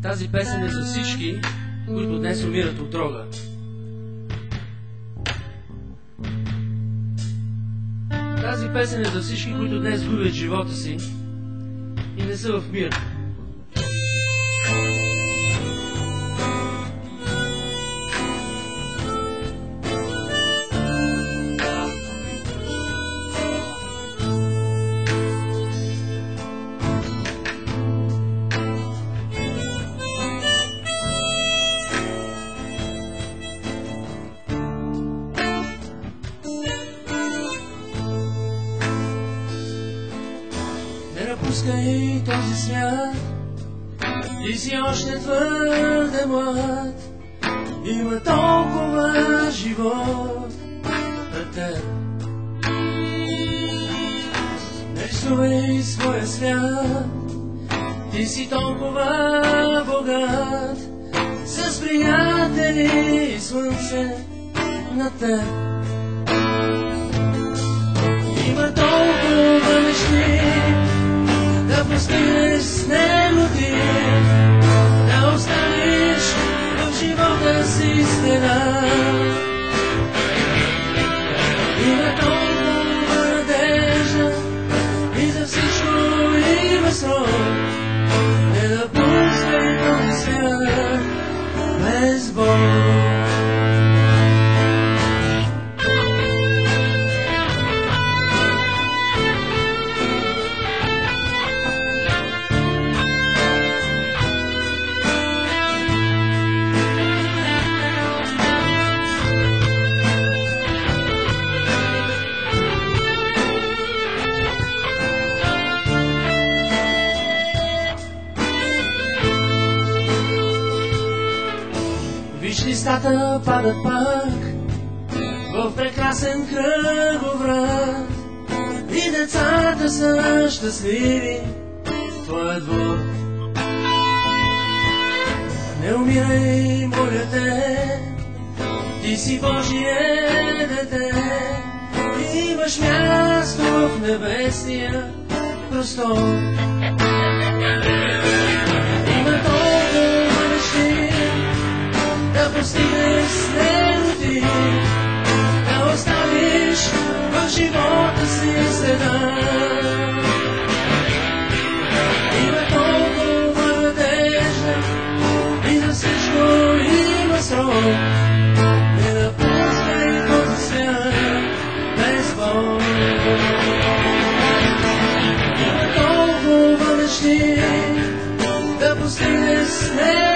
Тази песен е за всички, които днес умират от дрога. Тази песен е за всички, които днес губят живота си и не са в мир. Не напускай този свят, ти си още твърде млад, има толкова живот пред теб. Не рисувай своя свят, ти си толкова богат, с приятели и слънце над теб. Има толкова мечти да постигнеш с него ти, да останеш в живота си следа. Има толкова надежда и за всичко има срок. Не напускай този свят без Бог. Виж листата падат пак в прекрасен кръговрат и децата са щастливи в твоя двор. Не умирай, моля те, ти си Божие дете, имаш място в небесния простор. Има толкова мечти да постигнеш с него ти, да оставиш в живота си следа. Има толкова надежда и за всичко има срок. Не напускай този свят без Бог. Има толкова мечти да постигнеш с него